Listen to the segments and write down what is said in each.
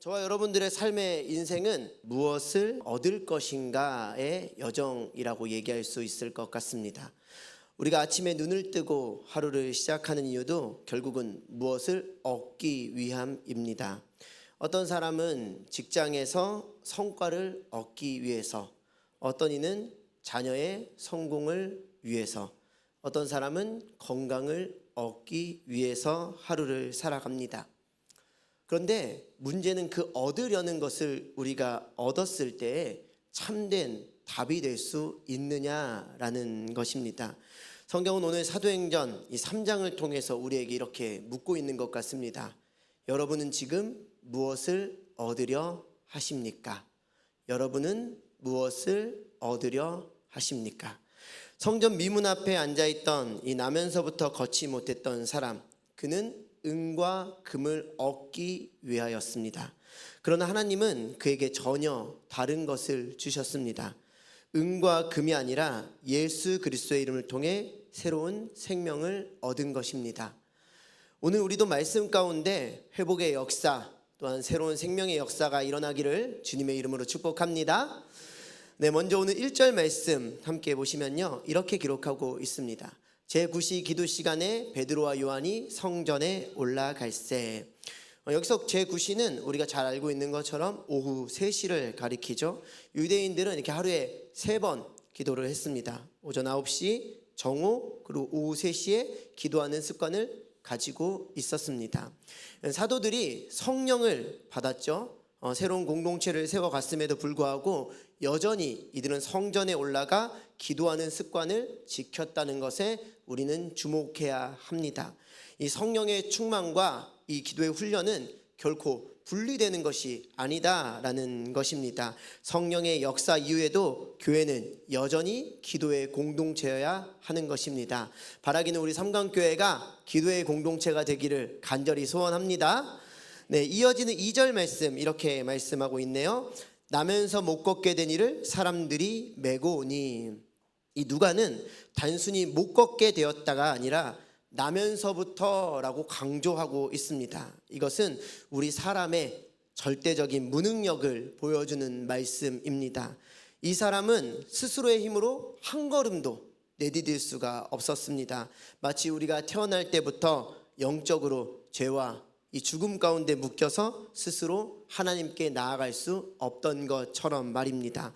저와 여러분들의 삶의 인생은 무엇을 얻을 것인가의 여정이라고 얘기할 수 있을 것 같습니다. 우리가 아침에 눈을 뜨고 하루를 시작하는 이유도 결국은 무엇을 얻기 위함입니다. 어떤 사람은 직장에서 성과를 얻기 위해서, 어떤 이는 자녀의 성공을 위해서, 어떤 사람은 건강을 얻기 위해서 하루를 살아갑니다. 그런데 문제는 그 얻으려는 것을 우리가 얻었을 때에 참된 답이 될 수 있느냐라는 것입니다. 성경은 오늘 사도행전 이 3장을 통해서 우리에게 이렇게 묻고 있는 것 같습니다. 여러분은 지금 무엇을 얻으려 하십니까? 여러분은 무엇을 얻으려 하십니까? 성전 미문 앞에 앉아있던 이 나면서부터 걷지 못했던 사람, 그는 은과 금을 얻기 위하였습니다. 그러나 하나님은 그에게 전혀 다른 것을 주셨습니다. 은과 금이 아니라 예수 그리스도의 이름을 통해 새로운 생명을 얻은 것입니다. 오늘 우리도 말씀 가운데 회복의 역사, 또한 새로운 생명의 역사가 일어나기를 주님의 이름으로 축복합니다. 먼저 오늘 1절 말씀 함께 보시면요, 이렇게 기록하고 있습니다. 제9시 기도 시간에 베드로와 요한이 성전에 올라갈새. 여기서 제9시는 우리가 잘 알고 있는 것처럼 오후 3시를 가리키죠. 유대인들은 이렇게 하루에 3번 기도를 했습니다. 오전 9시, 정오, 그리고 오후 3시에 기도하는 습관을 가지고 있었습니다. 사도들이 성령을 받았죠. 새로운 공동체를 세워갔음에도 불구하고 여전히 이들은 성전에 올라가 기도하는 습관을 지켰다는 것에 우리는 주목해야 합니다. 이 성령의 충만과 이 기도의 훈련은 결코 분리되는 것이 아니다라는 것입니다. 성령의 역사 이후에도 교회는 여전히 기도의 공동체여야 하는 것입니다. 바라기는 우리 삼강교회가 기도의 공동체가 되기를 간절히 소원합니다. 이어지는 2절 말씀 이렇게 말씀하고 있네요. 나면서 못 걷게 된 이를 사람들이 메고 오니. 이 누가는 단순히 못 걷게 되었다가 아니라 나면서부터라고 강조하고 있습니다. 이것은 우리 사람의 절대적인 무능력을 보여주는 말씀입니다. 이 사람은 스스로의 힘으로 한 걸음도 내디딜 수가 없었습니다. 마치 우리가 태어날 때부터 영적으로 죄와 이 죽음 가운데 묶여서 스스로 하나님께 나아갈 수 없던 것처럼 말입니다.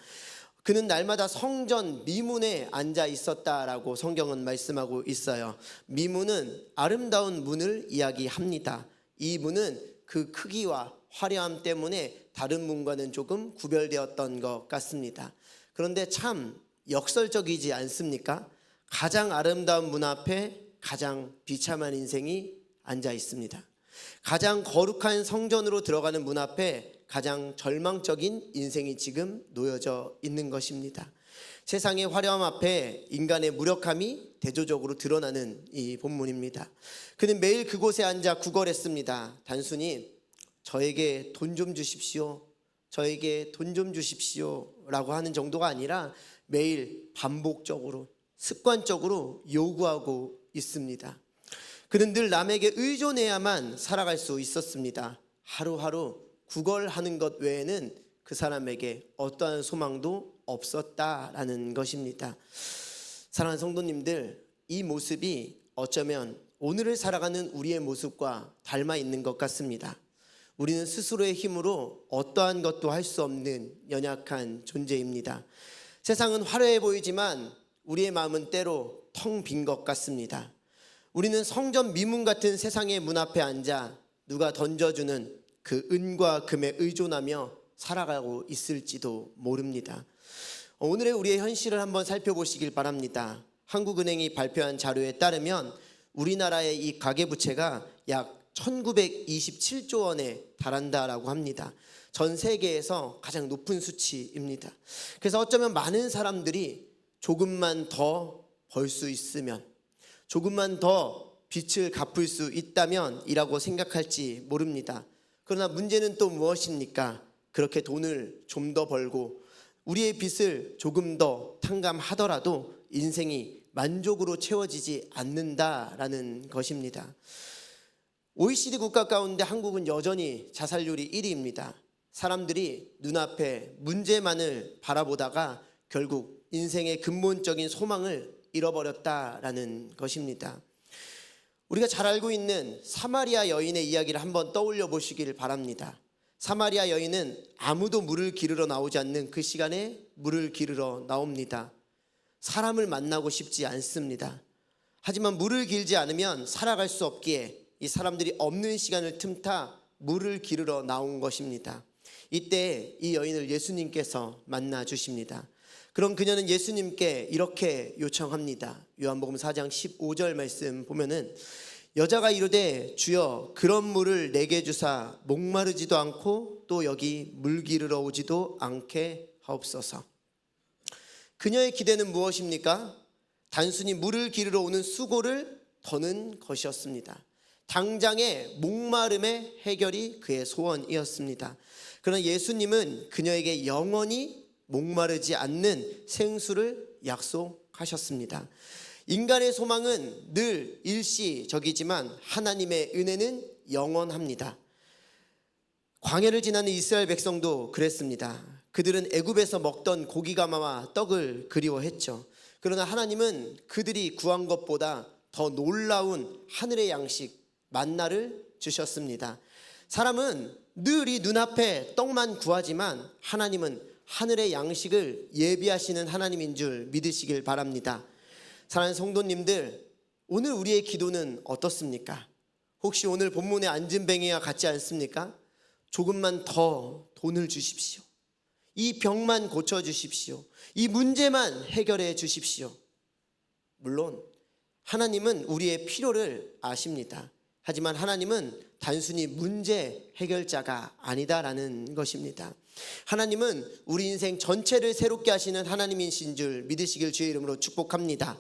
그는 날마다 성전 미문에 앉아 있었다라고 성경은 말씀하고 있어요. 미문은 아름다운 문을 이야기합니다. 이 문은 그 크기와 화려함 때문에 다른 문과는 조금 구별되었던 것 같습니다. 그런데 참 역설적이지 않습니까? 가장 아름다운 문 앞에 가장 비참한 인생이 앉아 있습니다. 가장 거룩한 성전으로 들어가는 문 앞에 가장 절망적인 인생이 지금 놓여져 있는 것입니다. 세상의 화려함 앞에 인간의 무력함이 대조적으로 드러나는 이 본문입니다. 그는 매일 그곳에 앉아 구걸했습니다. 단순히 저에게 돈 좀 주십시오, 저에게 돈 좀 주십시오 라고 하는 정도가 아니라 매일 반복적으로 습관적으로 요구하고 있습니다. 그는 늘 남에게 의존해야만 살아갈 수 있었습니다. 하루하루 구걸하는 것 외에는 그 사람에게 어떠한 소망도 없었다라는 것입니다. 사랑하는 성도님들, 이 모습이 어쩌면 오늘을 살아가는 우리의 모습과 닮아 있는 것 같습니다. 우리는 스스로의 힘으로 어떠한 것도 할 수 없는 연약한 존재입니다. 세상은 화려해 보이지만 우리의 마음은 때로 텅 빈 것 같습니다. 우리는 성전 미문 같은 세상의 문 앞에 앉아 누가 던져주는 그 은과 금에 의존하며 살아가고 있을지도 모릅니다. 오늘의 우리의 현실을 한번 살펴보시길 바랍니다. 한국은행이 발표한 자료에 따르면 우리나라의 이 가계부채가 약 1927조 원에 달한다라고 합니다. 전 세계에서 가장 높은 수치입니다. 그래서 어쩌면 많은 사람들이 조금만 더 벌 수 있으면, 조금만 더 빚을 갚을 수 있다면 이라고 생각할지 모릅니다. 그러나 문제는 또 무엇입니까? 그렇게 돈을 좀 더 벌고 우리의 빚을 조금 더 탕감하더라도 인생이 만족으로 채워지지 않는다라는 것입니다. OECD 국가 가운데 한국은 여전히 자살률이 1위입니다. 사람들이 눈앞에 문제만을 바라보다가 결국 인생의 근본적인 소망을 잃어버렸다라는 것입니다. 우리가 잘 알고 있는 사마리아 여인의 이야기를 한번 떠올려 보시기를 바랍니다. 사마리아 여인은 아무도 물을 기르러 나오지 않는 그 시간에 물을 기르러 나옵니다. 사람을 만나고 싶지 않습니다. 하지만 물을 길지 않으면 살아갈 수 없기에 이 사람들이 없는 시간을 틈타 물을 기르러 나온 것입니다. 이때 이 여인을 예수님께서 만나 주십니다. 그럼 그녀는 예수님께 이렇게 요청합니다. 요한복음 4장 15절 말씀 보면은 여자가 이르되 주여 그런 물을 내게 주사 목마르지도 않고 또 여기 물 기르러 오지도 않게 하옵소서. 그녀의 기대는 무엇입니까? 단순히 물을 기르러 오는 수고를 더는 것이었습니다. 당장의 목마름의 해결이 그의 소원이었습니다. 그러나 예수님은 그녀에게 영원히 목마르지 않는 생수를 약속하셨습니다. 인간의 소망은 늘 일시적이지만 하나님의 은혜는 영원합니다. 광야를 지나는 이스라엘 백성도 그랬습니다. 그들은 애굽에서 먹던 고기가마와 떡을 그리워했죠. 그러나 하나님은 그들이 구한 것보다 더 놀라운 하늘의 양식 만나를 주셨습니다. 사람은 늘 이 눈앞에 떡만 구하지만 하나님은 하늘의 양식을 예비하시는 하나님인 줄 믿으시길 바랍니다. 사랑하는 성도님들, 오늘 우리의 기도는 어떻습니까? 혹시 오늘 본문의 안진뱅이와 같지 않습니까? 조금만 더 돈을 주십시오. 이 병만 고쳐주십시오. 이 문제만 해결해 주십시오. 물론 하나님은 우리의 필요를 아십니다. 하지만 하나님은 단순히 문제 해결자가 아니다라는 것입니다. 하나님은 우리 인생 전체를 새롭게 하시는 하나님이신 줄 믿으시길 주의 이름으로 축복합니다.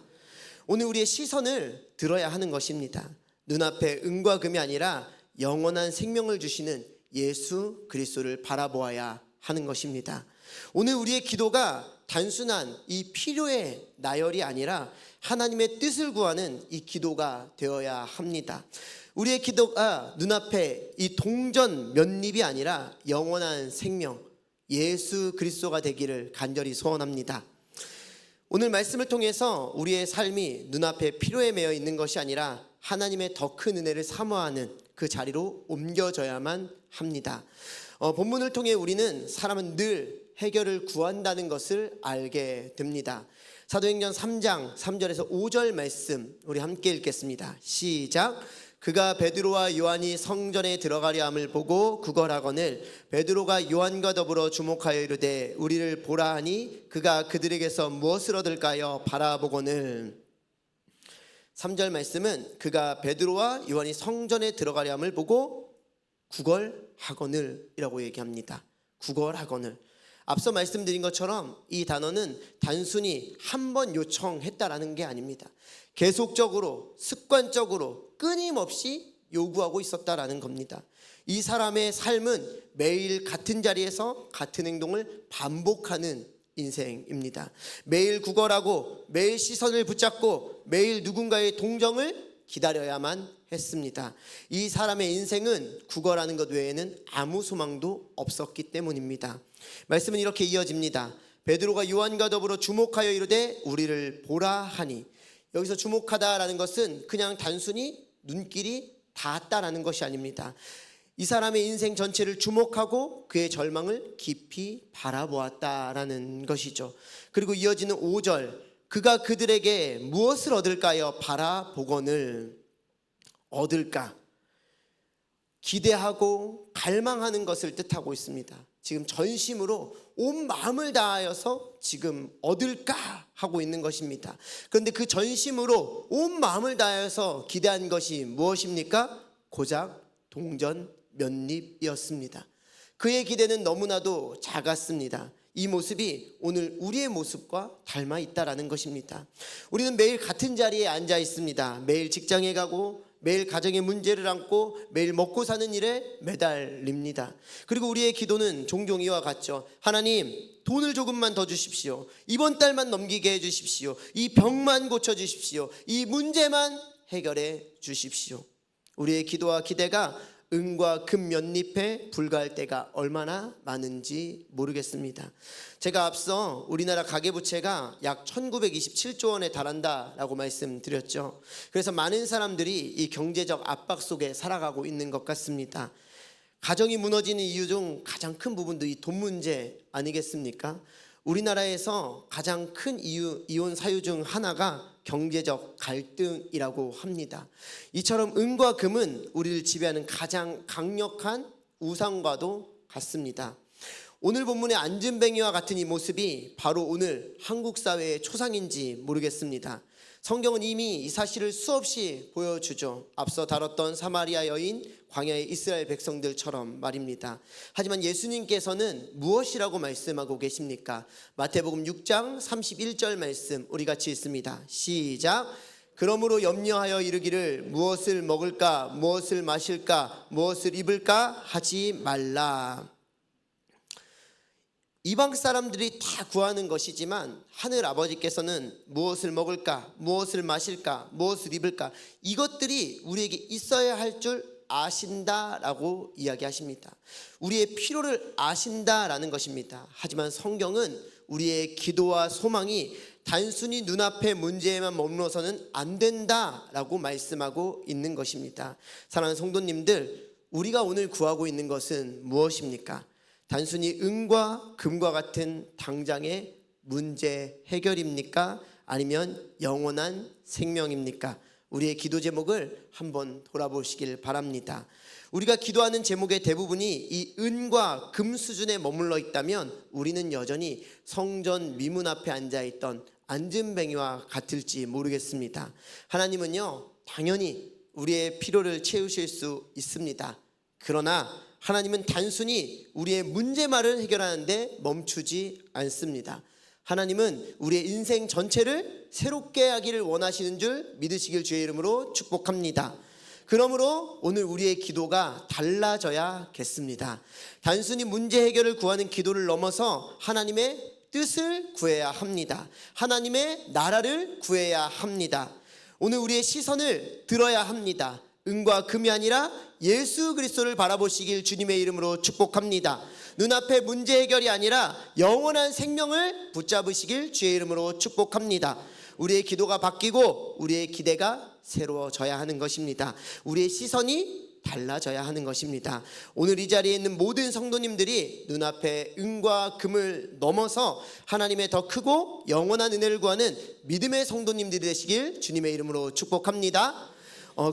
오늘 우리의 시선을 들어야 하는 것입니다. 눈앞에 은과 금이 아니라 영원한 생명을 주시는 예수 그리스도를 바라보아야 하는 것입니다. 오늘 우리의 기도가 단순한 이 필요의 나열이 아니라 하나님의 뜻을 구하는 이 기도가 되어야 합니다. 우리의 기도가 눈앞에 이 동전 몇 입이 아니라 영원한 생명 예수 그리스도가 되기를 간절히 소원합니다. 오늘 말씀을 통해서 우리의 삶이 눈앞에 필요에 매여 있는 것이 아니라 하나님의 더 큰 은혜를 사모하는 그 자리로 옮겨져야만 합니다. 본문을 통해 우리는 사람은 늘 해결을 구한다는 것을 알게 됩니다. 사도행전 3장 3절에서 5절 말씀 우리 함께 읽겠습니다. 시작. 그가 베드로와 요한이 성전에 들어가려 함을 보고 구걸하거늘 베드로가 요한과 더불어 주목하여 이르되 우리를 보라 하니 그가 그들에게서 무엇을 얻을까요 바라보거늘. 3절 말씀은 그가 베드로와 요한이 성전에 들어가려 함을 보고 구걸하거늘 이라고 얘기합니다. 구걸하거늘. 앞서 말씀드린 것처럼 이 단어는 단순히 한 번 요청했다라는 게 아닙니다. 계속적으로 습관적으로 끊임없이 요구하고 있었다라는 겁니다. 이 사람의 삶은 매일 같은 자리에서 같은 행동을 반복하는 인생입니다. 매일 구걸하고 매일 시선을 붙잡고 매일 누군가의 동정을 기다려야만 했습니다. 이 사람의 인생은 구걸하는 것 외에는 아무 소망도 없었기 때문입니다. 말씀은 이렇게 이어집니다. 베드로가 요한과 더불어 주목하여 이르되 우리를 보라 하니. 여기서 주목하다라는 것은 그냥 단순히 눈길이 닿았다라는 것이 아닙니다. 이 사람의 인생 전체를 주목하고 그의 절망을 깊이 바라보았다라는 것이죠. 그리고 이어지는 5절 그가 그들에게 무엇을 얻을까요 바라보거늘. 얻을까 기대하고 갈망하는 것을 뜻하고 있습니다. 지금 전심으로 온 마음을 다하여서 지금 얻을까 하고 있는 것입니다. 그런데 그 전심으로 온 마음을 다하여서 기대한 것이 무엇입니까? 고작 동전 몇 입이었습니다. 그의 기대는 너무나도 작았습니다. 이 모습이 오늘 우리의 모습과 닮아 있다라는 것입니다. 우리는 매일 같은 자리에 앉아 있습니다. 매일 직장에 가고 매일 가정의 문제를 안고 매일 먹고 사는 일에 매달립니다. 그리고 우리의 기도는 종종 이와 같죠. 하나님, 돈을 조금만 더 주십시오. 이번 달만 넘기게 해주십시오. 이 병만 고쳐주십시오. 이 문제만 해결해 주십시오. 우리의 기도와 기대가 은과 금 연립에 불과할 때가 얼마나 많은지 모르겠습니다. 제가 앞서 우리나라 가계부채가 약 1927조 원에 달한다라고 말씀드렸죠. 그래서 많은 사람들이 이 경제적 압박 속에 살아가고 있는 것 같습니다. 가정이 무너지는 이유 중 가장 큰 부분도 이 돈 문제 아니겠습니까? 우리나라에서 가장 큰 이혼 사유 중 하나가 경제적 갈등이라고 합니다. 이처럼 은과 금은 우리를 지배하는 가장 강력한 우상과도 같습니다. 오늘 본문의 안진뱅이와 같은 이 모습이 바로 오늘 한국 사회의 초상인지 모르겠습니다. 성경은 이미 이 사실을 수없이 보여주죠. 앞서 다뤘던 사마리아 여인, 광야의 이스라엘 백성들처럼 말입니다. 하지만 예수님께서는 무엇이라고 말씀하고 계십니까? 마태복음 6장 31절 말씀 우리 같이 읽습니다. 시작. 그러므로 염려하여 이르기를 무엇을 먹을까, 무엇을 마실까, 무엇을 입을까 하지 말라. 이방 사람들이 다 구하는 것이지만 하늘 아버지께서는 무엇을 먹을까, 무엇을 마실까, 무엇을 입을까, 이것들이 우리에게 있어야 할 줄 아신다라고 이야기하십니다. 우리의 필요를 아신다라는 것입니다. 하지만 성경은 우리의 기도와 소망이 단순히 눈앞의 문제에만 머물러서는 안 된다라고 말씀하고 있는 것입니다. 사랑하는 성도님들, 우리가 오늘 구하고 있는 것은 무엇입니까? 단순히 은과 금과 같은 당장의 문제 해결입니까? 아니면 영원한 생명입니까? 우리의 기도 제목을 한번 돌아보시길 바랍니다. 우리가 기도하는 제목의 대부분이 이 은과 금 수준에 머물러 있다면 우리는 여전히 성전 미문 앞에 앉아있던 안진뱅이와 같을지 모르겠습니다. 하나님은요, 당연히 우리의 필요를 채우실 수 있습니다. 그러나 하나님은 단순히 우리의 문제만을 해결하는데 멈추지 않습니다. 하나님은 우리의 인생 전체를 새롭게 하기를 원하시는 줄 믿으시길 주의 이름으로 축복합니다. 그러므로 오늘 우리의 기도가 달라져야겠습니다. 단순히 문제 해결을 구하는 기도를 넘어서 하나님의 뜻을 구해야 합니다. 하나님의 나라를 구해야 합니다. 오늘 우리의 시선을 들어야 합니다. 은과 금이 아니라 예수 그리스도를 바라보시길 주님의 이름으로 축복합니다. 눈앞의 문제 해결이 아니라 영원한 생명을 붙잡으시길 주의 이름으로 축복합니다. 우리의 기도가 바뀌고 우리의 기대가 새로워져야 하는 것입니다. 우리의 시선이 달라져야 하는 것입니다. 오늘 이 자리에 있는 모든 성도님들이 눈앞에 은과 금을 넘어서 하나님의 더 크고 영원한 은혜를 구하는 믿음의 성도님들이 되시길 주님의 이름으로 축복합니다.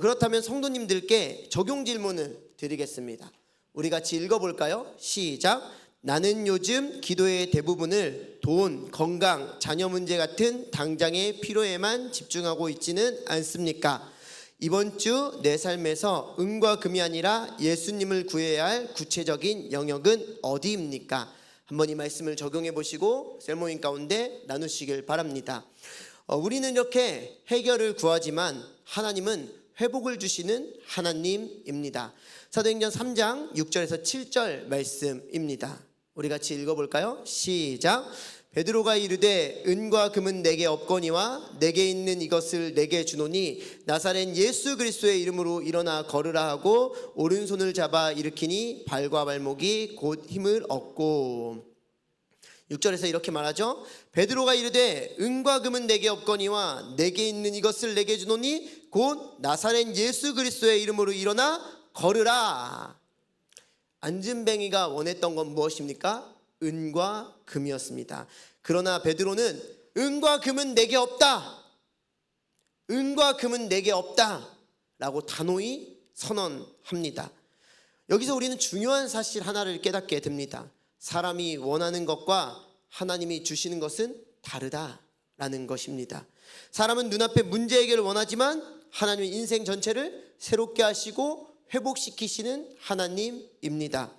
그렇다면 성도님들께 적용 질문을 드리겠습니다. 우리 같이 읽어볼까요? 시작. 나는 요즘 기도의 대부분을 돈, 건강, 자녀 문제 같은 당장의 필요에만 집중하고 있지는 않습니까? 이번 주 내 삶에서 은과 금이 아니라 예수님을 구해야 할 구체적인 영역은 어디입니까? 한번 이 말씀을 적용해 보시고 셀모인 가운데 나누시길 바랍니다. 우리는 이렇게 해결을 구하지만 하나님은 회복을 주시는 하나님입니다. 사도행전 3장 6절에서 7절 말씀입니다. 우리 같이 읽어볼까요? 시작. 베드로가 이르되 은과 금은 내게 없거니와 내게 있는 이것을 내게 주노니 나사렛 예수 그리스도의 이름으로 일어나 걸으라 하고 오른손을 잡아 일으키니 발과 발목이 곧 힘을 얻고. 6절에서 이렇게 말하죠. 베드로가 이르되 은과 금은 내게 없거니와 내게 있는 이것을 내게 주노니 곧 나사렛 예수 그리스도의 이름으로 일어나 걸으라. 안진뱅이가 원했던 건 무엇입니까? 은과 금이었습니다. 그러나 베드로는 은과 금은 내게 없다, 은과 금은 내게 없다 라고 단호히 선언합니다. 여기서 우리는 중요한 사실 하나를 깨닫게 됩니다. 사람이 원하는 것과 하나님이 주시는 것은 다르다라는 것입니다. 사람은 눈앞에 문제 해결을 원하지만 하나님은 인생 전체를 새롭게 하시고 회복시키시는 하나님입니다.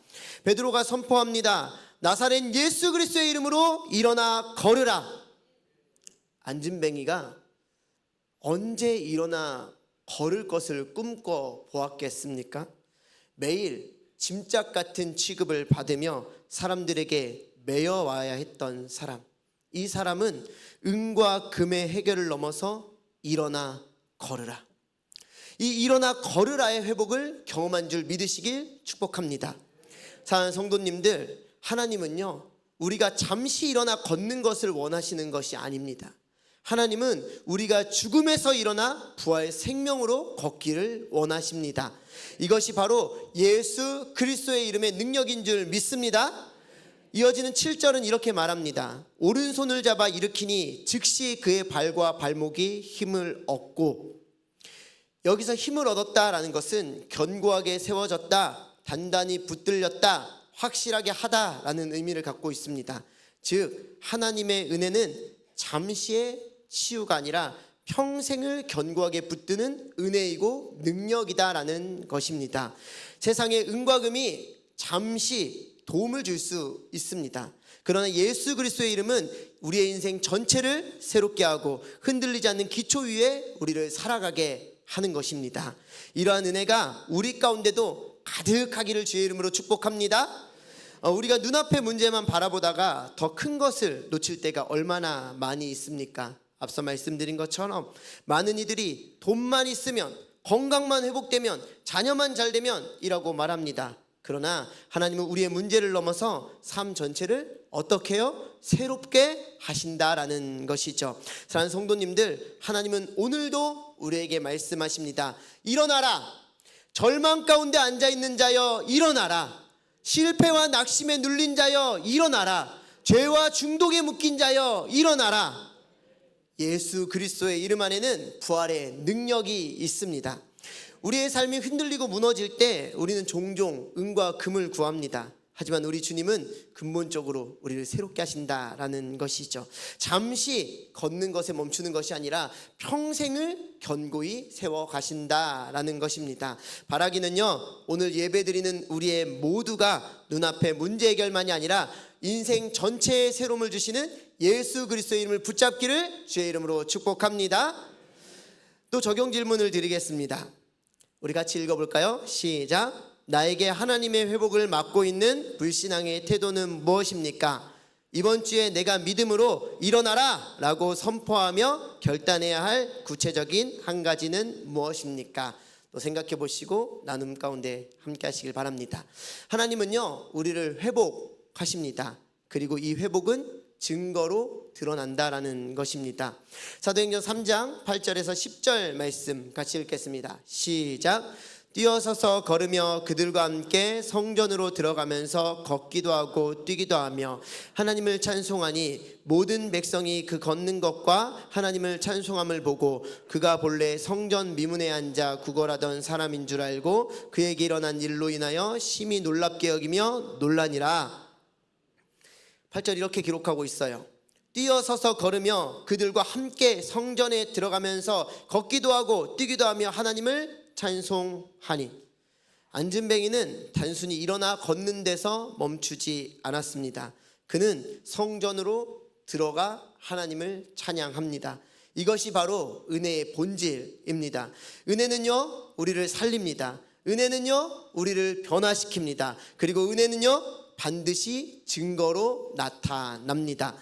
베드로가 선포합니다. 나사렛 예수 그리스도의 이름으로 일어나 걸으라. 안진뱅이가 언제 일어나 걸을 것을 꿈꿔 보았겠습니까? 매일 짐짝 같은 취급을 받으며 사람들에게 매여와야 했던 사람. 이 사람은 은과 금의 해결을 넘어서 일어나 걸으라. 이 일어나 걸으라의 회복을 경험한 줄 믿으시길 축복합니다. 사랑하는 성도님들, 하나님은요 우리가 잠시 일어나 걷는 것을 원하시는 것이 아닙니다. 하나님은 우리가 죽음에서 일어나 부활의 생명으로 걷기를 원하십니다. 이것이 바로 예수 그리스도의 이름의 능력인 줄 믿습니다. 이어지는 7절은 이렇게 말합니다. 오른손을 잡아 일으키니 즉시 그의 발과 발목이 힘을 얻고, 여기서 힘을 얻었다라는 것은 견고하게 세워졌다, 단단히 붙들렸다, 확실하게 하다라는 의미를 갖고 있습니다. 즉 하나님의 은혜는 잠시의 치유가 아니라 평생을 견고하게 붙드는 은혜이고 능력이다라는 것입니다. 세상의 은과 금이 잠시 도움을 줄 수 있습니다. 그러나 예수 그리스도의 이름은 우리의 인생 전체를 새롭게 하고 흔들리지 않는 기초 위에 우리를 살아가게 하는 것입니다. 이러한 은혜가 우리 가운데도 가득하기를 주의 이름으로 축복합니다. 우리가 눈앞의 문제만 바라보다가 더 큰 것을 놓칠 때가 얼마나 많이 있습니까? 앞서 말씀드린 것처럼 많은 이들이 돈만 있으면, 건강만 회복되면, 자녀만 잘 되면 이라고 말합니다. 그러나 하나님은 우리의 문제를 넘어서 삶 전체를 어떻게 해요? 새롭게 하신다라는 것이죠. 사랑하는 성도님들, 하나님은 오늘도 우리에게 말씀하십니다. 일어나라. 절망 가운데 앉아있는 자여 일어나라. 실패와 낙심에 눌린 자여 일어나라. 죄와 중독에 묶인 자여 일어나라. 예수 그리스도의 이름 안에는 부활의 능력이 있습니다. 우리의 삶이 흔들리고 무너질 때 우리는 종종 은과 금을 구합니다. 하지만 우리 주님은 근본적으로 우리를 새롭게 하신다라는 것이죠. 잠시 걷는 것에 멈추는 것이 아니라 평생을 견고히 세워 가신다라는 것입니다. 바라기는요, 오늘 예배드리는 우리의 모두가 눈앞의 문제 해결만이 아니라 인생 전체에 새로움을 주시는 예수 그리스도의 이름을 붙잡기를 주의 이름으로 축복합니다. 또 적용 질문을 드리겠습니다. 우리 같이 읽어볼까요? 시작. 나에게 하나님의 회복을 막고 있는 불신앙의 태도는 무엇입니까? 이번 주에 내가 믿음으로 일어나라 라고 선포하며 결단해야 할 구체적인 한 가지는 무엇입니까? 또 생각해 보시고 나눔 가운데 함께 하시길 바랍니다. 하나님은요 우리를 회복하십니다. 그리고 이 회복은 증거로 드러난다라는 것입니다. 사도행전 3장 8절에서 10절 말씀 같이 읽겠습니다. 시작. 뛰어서서 걸으며 그들과 함께 성전으로 들어가면서 걷기도 하고 뛰기도 하며 하나님을 찬송하니 모든 백성이 그 걷는 것과 하나님을 찬송함을 보고 그가 본래 성전 미문에 앉아 구걸하던 사람인 줄 알고 그에게 일어난 일로 인하여 심히 놀랍게 여기며 놀라니라. 8절 이렇게 기록하고 있어요. 뛰어서서 걸으며 그들과 함께 성전에 들어가면서 걷기도 하고 뛰기도 하며 하나님을 찬송하니. 안진뱅이는 단순히 일어나 걷는 데서 멈추지 않았습니다. 그는 성전으로 들어가 하나님을 찬양합니다. 이것이 바로 은혜의 본질입니다. 은혜는요 우리를 살립니다. 은혜는요 우리를 변화시킵니다. 그리고 은혜는요 반드시 증거로 나타납니다.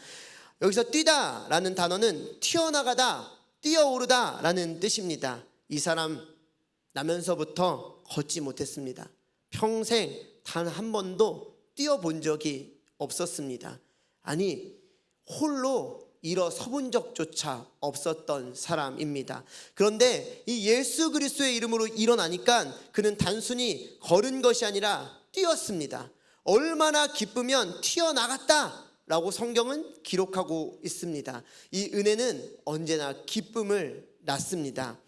여기서 뛰다 라는 단어는 튀어나가다, 뛰어오르다 라는 뜻입니다. 이 사람 나면서부터 걷지 못했습니다. 평생 단 한 번도 뛰어본 적이 없었습니다. 아니 홀로 일어서본 적조차 없었던 사람입니다. 그런데 이 예수 그리스도의 이름으로 일어나니까 그는 단순히 걸은 것이 아니라 뛰었습니다. 얼마나 기쁘면 튀어나갔다 라고 성경은 기록하고 있습니다. 이 은혜는 언제나 기쁨을 낳습니다.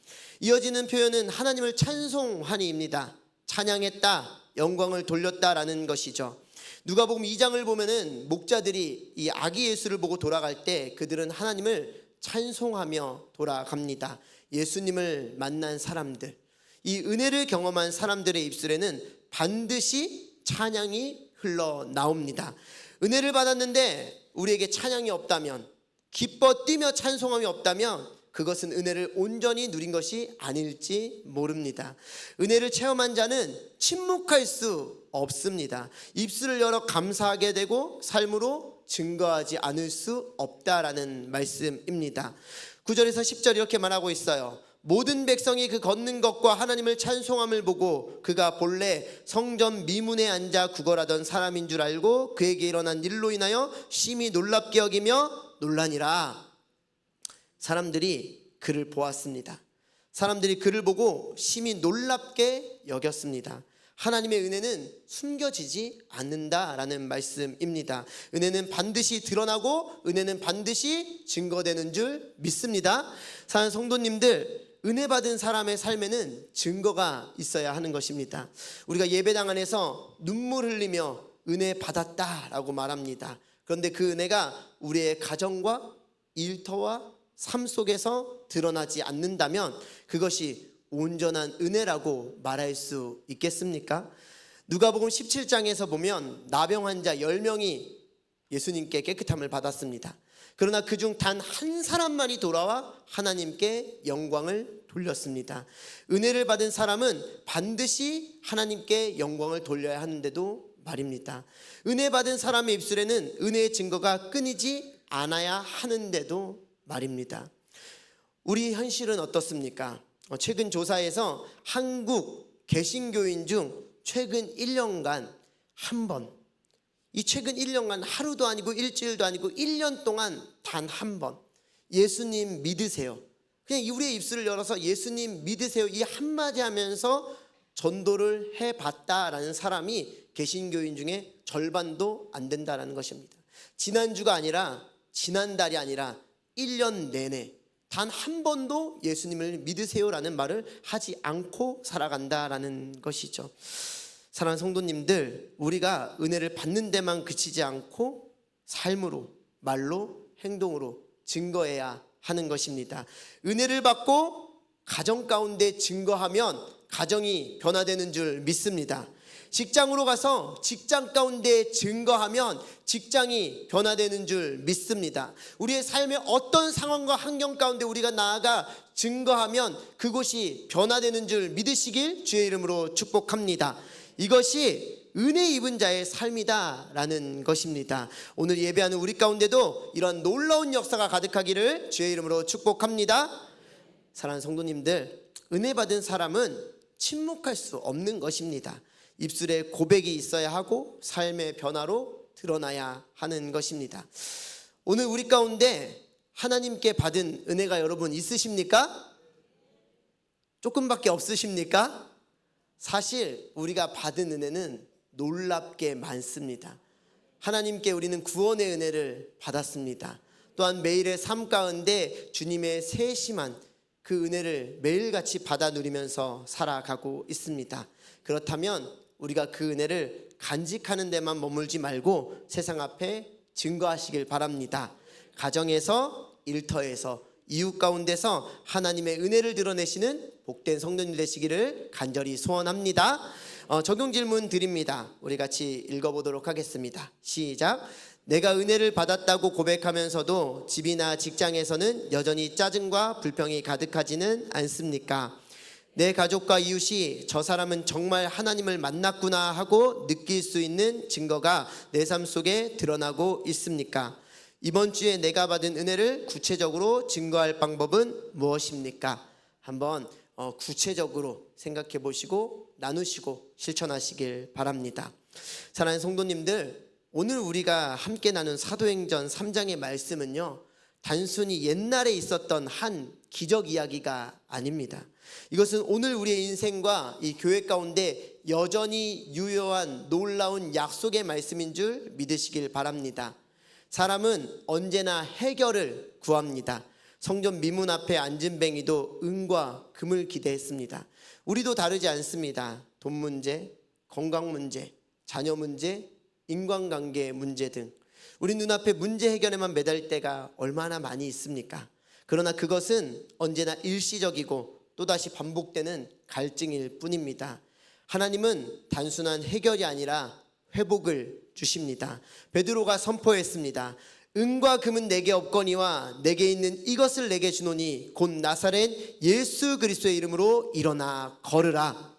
이어지는 표현은 하나님을 찬송하니입니다. 찬양했다, 영광을 돌렸다라는 것이죠. 누가복음 2장을 보면은 목자들이 이 아기 예수를 보고 돌아갈 때 그들은 하나님을 찬송하며 돌아갑니다. 예수님을 만난 사람들, 이 은혜를 경험한 사람들의 입술에는 반드시 찬양이 흘러나옵니다. 은혜를 받았는데 우리에게 찬양이 없다면, 기뻐 뛰며 찬송함이 없다면 그것은 은혜를 온전히 누린 것이 아닐지 모릅니다. 은혜를 체험한 자는 침묵할 수 없습니다. 입술을 열어 감사하게 되고 삶으로 증거하지 않을 수 없다라는 말씀입니다. 9절에서 10절 이렇게 말하고 있어요. 모든 백성이 그 걷는 것과 하나님을 찬송함을 보고 그가 본래 성전 미문에 앉아 구걸하던 사람인 줄 알고 그에게 일어난 일로 인하여 심히 놀랍게 여기며 놀라니라. 사람들이 그를 보았습니다. 사람들이 그를 보고 심히 놀랍게 여겼습니다. 하나님의 은혜는 숨겨지지 않는다라는 말씀입니다. 은혜는 반드시 드러나고 은혜는 반드시 증거되는 줄 믿습니다. 사랑하는 성도님들, 은혜 받은 사람의 삶에는 증거가 있어야 하는 것입니다. 우리가 예배당 안에서 눈물 흘리며 은혜 받았다라고 말합니다. 그런데 그 은혜가 우리의 가정과 일터와 삶 속에서 드러나지 않는다면 그것이 온전한 은혜라고 말할 수 있겠습니까? 누가복음 17장에서 보면 나병 환자 10명이 예수님께 깨끗함을 받았습니다. 그러나 그중 단 한 사람만이 돌아와 하나님께 영광을 돌렸습니다. 은혜를 받은 사람은 반드시 하나님께 영광을 돌려야 하는데도 말입니다. 은혜 받은 사람의 입술에는 은혜의 증거가 끊이지 않아야 하는데도 말입니다. 우리 현실은 어떻습니까? 최근 조사에서 한국 개신교인 중 최근 1년간 한 번, 이 최근 1년간 하루도 아니고 일주일도 아니고 1년 동안 단 한 번 예수님 믿으세요, 그냥 우리의 입술을 열어서 예수님 믿으세요 이 한마디 하면서 전도를 해봤다라는 사람이 개신교인 중에 절반도 안 된다라는 것입니다. 지난주가 아니라 지난달이 아니라 1년 내내 단 한 번도 예수님을 믿으세요라는 말을 하지 않고 살아간다라는 것이죠. 사랑하는 성도님들, 우리가 은혜를 받는 데만 그치지 않고 삶으로, 말로, 행동으로 증거해야 하는 것입니다. 은혜를 받고 가정 가운데 증거하면 가정이 변화되는 줄 믿습니다. 직장으로 가서 직장 가운데 증거하면 직장이 변화되는 줄 믿습니다. 우리의 삶의 어떤 상황과 환경 가운데 우리가 나아가 증거하면 그곳이 변화되는 줄 믿으시길 주의 이름으로 축복합니다. 이것이 은혜 입은 자의 삶이다라는 것입니다. 오늘 예배하는 우리 가운데도 이런 놀라운 역사가 가득하기를 주의 이름으로 축복합니다. 사랑하는 성도님들, 은혜 받은 사람은 침묵할 수 없는 것입니다. 입술에 고백이 있어야 하고 삶의 변화로 드러나야 하는 것입니다. 오늘 우리 가운데 하나님께 받은 은혜가 여러분 있으십니까? 조금밖에 없으십니까? 사실 우리가 받은 은혜는 놀랍게 많습니다. 하나님께 우리는 구원의 은혜를 받았습니다. 또한 매일의 삶 가운데 주님의 세심한 그 은혜를 매일같이 받아 누리면서 살아가고 있습니다. 그렇다면 우리가 그 은혜를 간직하는 데만 머물지 말고 세상 앞에 증거하시길 바랍니다. 가정에서, 일터에서, 이웃 가운데서 하나님의 은혜를 드러내시는 복된 성도님 되시기를 간절히 소원합니다. 적용 질문 드립니다. 우리 같이 읽어보도록 하겠습니다. 시작. 내가 은혜를 받았다고 고백하면서도 집이나 직장에서는 여전히 짜증과 불평이 가득하지는 않습니까? 내 가족과 이웃이 저 사람은 정말 하나님을 만났구나 하고 느낄 수 있는 증거가 내 삶 속에 드러나고 있습니까? 이번 주에 내가 받은 은혜를 구체적으로 증거할 방법은 무엇입니까? 한번 구체적으로 생각해 보시고 나누시고 실천하시길 바랍니다. 사랑하는 성도님들, 오늘 우리가 함께 나눈 사도행전 3장의 말씀은요, 단순히 옛날에 있었던 한 기적 이야기가 아닙니다. 이것은 오늘 우리의 인생과 이 교회 가운데 여전히 유효한 놀라운 약속의 말씀인 줄 믿으시길 바랍니다. 사람은 언제나 해결을 구합니다. 성전 미문 앞에 앉은 뱅이도 은과 금을 기대했습니다. 우리도 다르지 않습니다. 돈 문제, 건강 문제, 자녀 문제, 인간관계 문제 등 우리 눈앞에 문제 해결에만 매달 때가 얼마나 많이 있습니까? 그러나 그것은 언제나 일시적이고 또다시 반복되는 갈증일 뿐입니다. 하나님은 단순한 해결이 아니라 회복을 주십니다. 베드로가 선포했습니다. 은과 금은 내게 없거니와 내게 있는 이것을 내게 주노니 곧 나사렛 예수 그리스도의 이름으로 일어나 걸으라.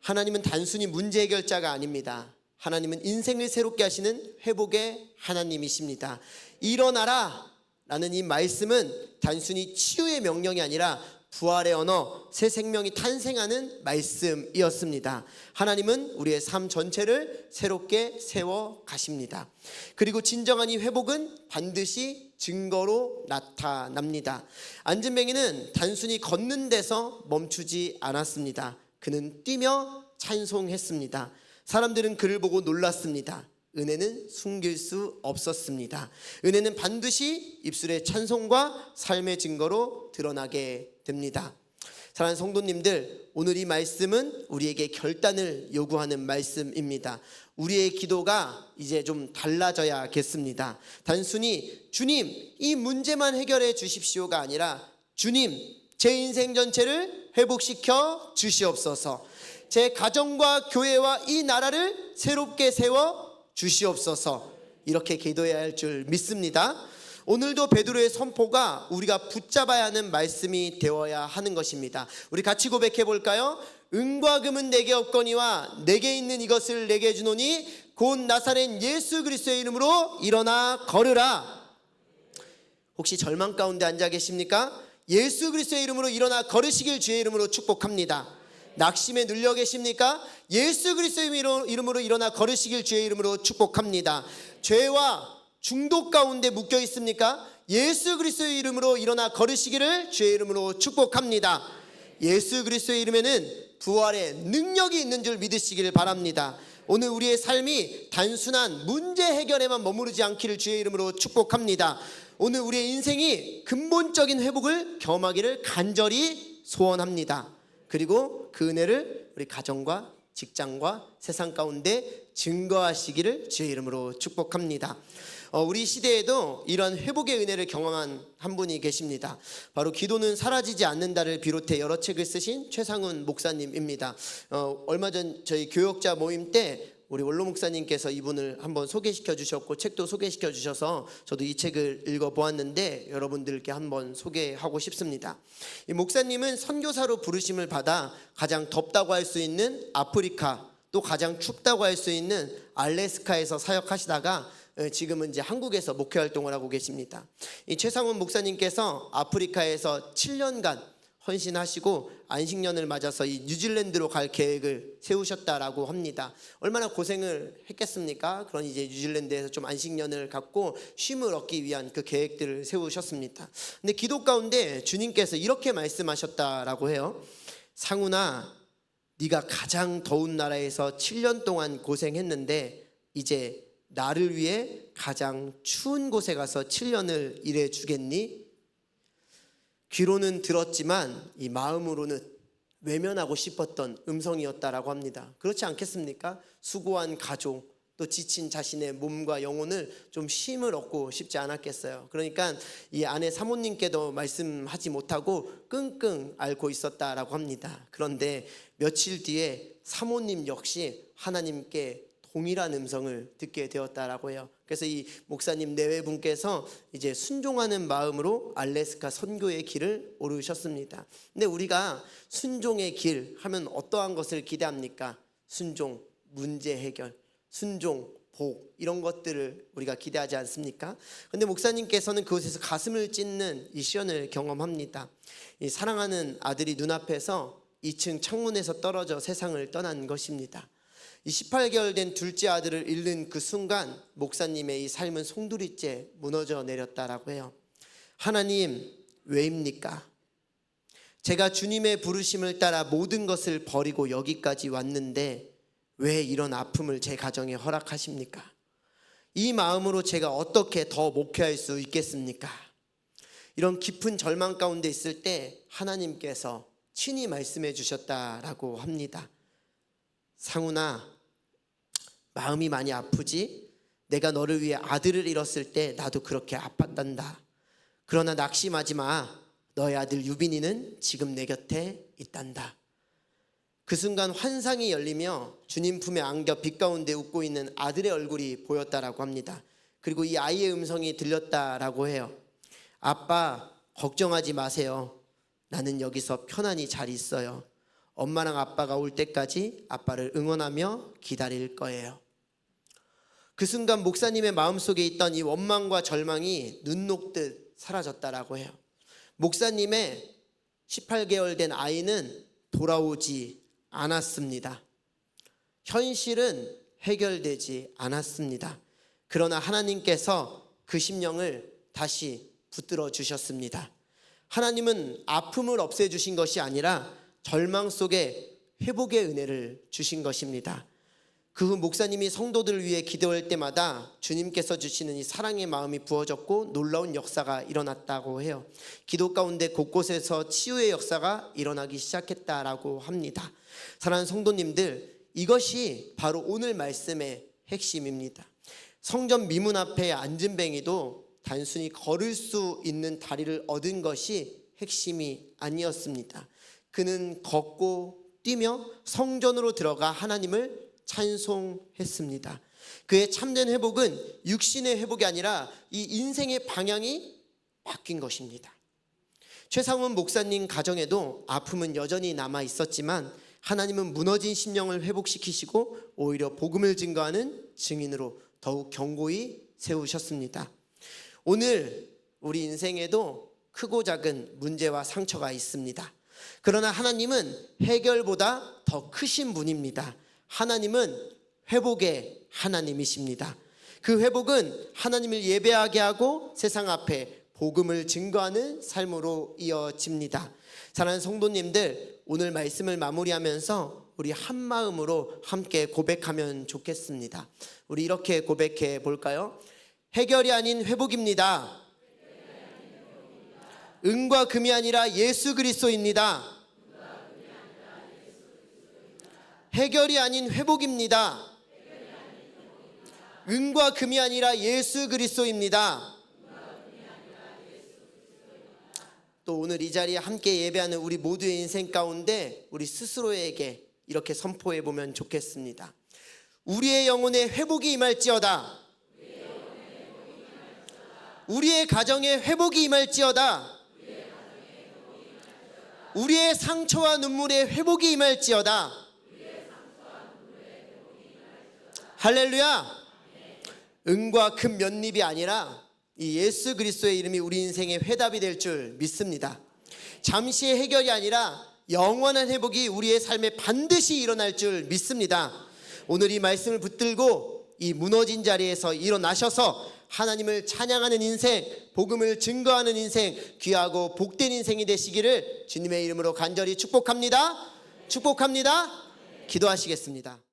하나님은 단순히 문제 해결자가 아닙니다. 하나님은 인생을 새롭게 하시는 회복의 하나님이십니다. 일어나라 라는 이 말씀은 단순히 치유의 명령이 아니라 부활의 언어, 새 생명이 탄생하는 말씀이었습니다. 하나님은 우리의 삶 전체를 새롭게 세워 가십니다. 그리고 진정한 이 회복은 반드시 증거로 나타납니다. 안진뱅이는 단순히 걷는 데서 멈추지 않았습니다. 그는 뛰며 찬송했습니다. 사람들은 그를 보고 놀랐습니다. 은혜는 숨길 수 없었습니다. 은혜는 반드시 입술의 찬송과 삶의 증거로 드러나게 됩니다. 사랑하는 성도님들, 오늘 이 말씀은 우리에게 결단을 요구하는 말씀입니다. 우리의 기도가 이제 좀 달라져야겠습니다. 단순히 주님 이 문제만 해결해 주십시오가 아니라 주님 제 인생 전체를 회복시켜 주시옵소서. 제 가정과 교회와 이 나라를 새롭게 세워 주시옵소서. 이렇게 기도해야 할 줄 믿습니다. 오늘도 베드로의 선포가 우리가 붙잡아야 하는 말씀이 되어야 하는 것입니다. 우리 같이 고백해 볼까요? 은과 금은 내게 없거니와 내게 있는 이것을 내게 주노니 곧 나사렛 예수 그리스도의 이름으로 일어나 걸으라. 혹시 절망 가운데 앉아 계십니까? 예수 그리스도의 이름으로 일어나 걸으시길 주의 이름으로 축복합니다. 낙심에 눌려 계십니까? 예수 그리스도의 이름으로 일어나 걸으시길 주의 이름으로 축복합니다. 죄와 중독 가운데 묶여 있습니까? 예수 그리스도의 이름으로 일어나 걸으시기를 주의 이름으로 축복합니다. 예수 그리스도의 이름에는 부활의 능력이 있는 줄 믿으시기를 바랍니다. 오늘 우리의 삶이 단순한 문제 해결에만 머무르지 않기를 주의 이름으로 축복합니다. 오늘 우리의 인생이 근본적인 회복을 경험하기를 간절히 소원합니다. 그리고 그 은혜를 우리 가정과 직장과 세상 가운데 증거하시기를 주의 이름으로 축복합니다. 우리 시대에도 이러한 회복의 은혜를 경험한 한 분이 계십니다. 바로 기도는 사라지지 않는다를 비롯해 여러 책을 쓰신 최상훈 목사님입니다. 얼마 전 저희 교역자 모임 때 우리 원로 목사님께서 이분을 한번 소개시켜 주셨고 책도 소개시켜 주셔서 저도 이 책을 읽어보았는데 여러분들께 한번 소개하고 싶습니다. 이 목사님은 선교사로 부르심을 받아 가장 덥다고 할 수 있는 아프리카, 또 가장 춥다고 할 수 있는 알래스카에서 사역하시다가 지금은 이제 한국에서 목회 활동을 하고 계십니다. 이 최상훈 목사님께서 아프리카에서 7년간 헌신하시고 안식년을 맞아서 이 뉴질랜드로 갈 계획을 세우셨다라고 합니다. 얼마나 고생을 했겠습니까? 그런 이제 뉴질랜드에서 좀 안식년을 갖고 쉼을 얻기 위한 그 계획들을 세우셨습니다. 근데 기도 가운데 주님께서 이렇게 말씀하셨다라고 해요. 상훈아, 네가 가장 더운 나라에서 7년 동안 고생했는데 이제 나를 위해 가장 추운 곳에 가서 7년을 일해 주겠니? 귀로는 들었지만 이 마음으로는 외면하고 싶었던 음성이었다라고 합니다. 그렇지 않겠습니까? 수고한 가족, 또 지친 자신의 몸과 영혼을 좀 쉼을 얻고 싶지 않았겠어요. 그러니까 이 아내 사모님께도 말씀하지 못하고 끙끙 앓고 있었다라고 합니다. 그런데 며칠 뒤에 사모님 역시 하나님께 동일한 음성을 듣게 되었다라고 해요. 그래서 이 목사님 내외분께서 이제 순종하는 마음으로 알래스카 선교의 길을 오르셨습니다. 근데 우리가 순종의 길 하면 어떠한 것을 기대합니까? 순종, 문제 해결, 순종, 복, 이런 것들을 우리가 기대하지 않습니까? 근데 목사님께서는 그곳에서 가슴을 찢는 이 시련을 경험합니다. 이 사랑하는 아들이 눈앞에서 2층 창문에서 떨어져 세상을 떠난 것입니다. 이 18개월 된 둘째 아들을 잃는 그 순간 목사님의 이 삶은 송두리째 무너져 내렸다라고 해요. 하나님, 왜입니까? 제가 주님의 부르심을 따라 모든 것을 버리고 여기까지 왔는데 왜 이런 아픔을 제 가정에 허락하십니까? 이 마음으로 제가 어떻게 더 목회할 수 있겠습니까? 이런 깊은 절망 가운데 있을 때 하나님께서 친히 말씀해 주셨다라고 합니다. 상훈아, 마음이 많이 아프지? 내가 너를 위해 아들을 잃었을 때 나도 그렇게 아팠단다. 그러나 낙심하지 마. 너의 아들 유빈이는 지금 내 곁에 있단다. 그 순간 환상이 열리며 주님 품에 안겨 빛 가운데 웃고 있는 아들의 얼굴이 보였다라고 합니다. 그리고 이 아이의 음성이 들렸다라고 해요. 아빠, 걱정하지 마세요. 나는 여기서 편안히 잘 있어요. 엄마랑 아빠가 올 때까지 아빠를 응원하며 기다릴 거예요. 그 순간 목사님의 마음속에 있던 이 원망과 절망이 눈 녹듯 사라졌다라고 해요. 목사님의 18개월 된 아이는 돌아오지 않았습니다. 현실은 해결되지 않았습니다. 그러나 하나님께서 그 심령을 다시 붙들어 주셨습니다. 하나님은 아픔을 없애주신 것이 아니라 절망 속에 회복의 은혜를 주신 것입니다. 그 후 목사님이 성도들을 위해 기도할 때마다 주님께서 주시는 이 사랑의 마음이 부어졌고 놀라운 역사가 일어났다고 해요. 기도 가운데 곳곳에서 치유의 역사가 일어나기 시작했다라고 합니다. 사랑하는 성도님들, 이것이 바로 오늘 말씀의 핵심입니다. 성전 미문 앞에 앉은 뱅이도 단순히 걸을 수 있는 다리를 얻은 것이 핵심이 아니었습니다. 그는 걷고 뛰며 성전으로 들어가 하나님을 찬송했습니다. 그의 참된 회복은 육신의 회복이 아니라 이 인생의 방향이 바뀐 것입니다. 최상훈 목사님 가정에도 아픔은 여전히 남아 있었지만 하나님은 무너진 심령을 회복시키시고 오히려 복음을 증거하는 증인으로 더욱 견고히 세우셨습니다. 오늘 우리 인생에도 크고 작은 문제와 상처가 있습니다. 그러나 하나님은 해결보다 더 크신 분입니다. 하나님은 회복의 하나님이십니다. 그 회복은 하나님을 예배하게 하고 세상 앞에 복음을 증거하는 삶으로 이어집니다. 사랑하는 성도님들, 오늘 말씀을 마무리하면서 우리 한 마음으로 함께 고백하면 좋겠습니다. 우리 이렇게 고백해 볼까요? 해결이 아닌 회복입니다. 은과 금이 아니라 예수 그리스도입니다. 해결이 아닌 회복입니다. 은과 금이 아니라 예수 그리스도입니다. 또 오늘 이 자리에 함께 예배하는 우리 모두의 인생 가운데 우리 스스로에게 이렇게 선포해 보면 좋겠습니다. 우리의 영혼에 회복이 임할지어다. 우리의 가정에 회복이 임할지어다. 우리의 상처와 눈물에 회복이 임할지어다. 할렐루야. 은과 금 몇 잎이 아니라 이 예수 그리스도의 이름이 우리 인생의 회답이 될 줄 믿습니다. 잠시의 해결이 아니라 영원한 회복이 우리의 삶에 반드시 일어날 줄 믿습니다. 오늘 이 말씀을 붙들고 이 무너진 자리에서 일어나셔서 하나님을 찬양하는 인생, 복음을 증거하는 인생, 귀하고 복된 인생이 되시기를 주님의 이름으로 간절히 축복합니다. 축복합니다. 기도하시겠습니다.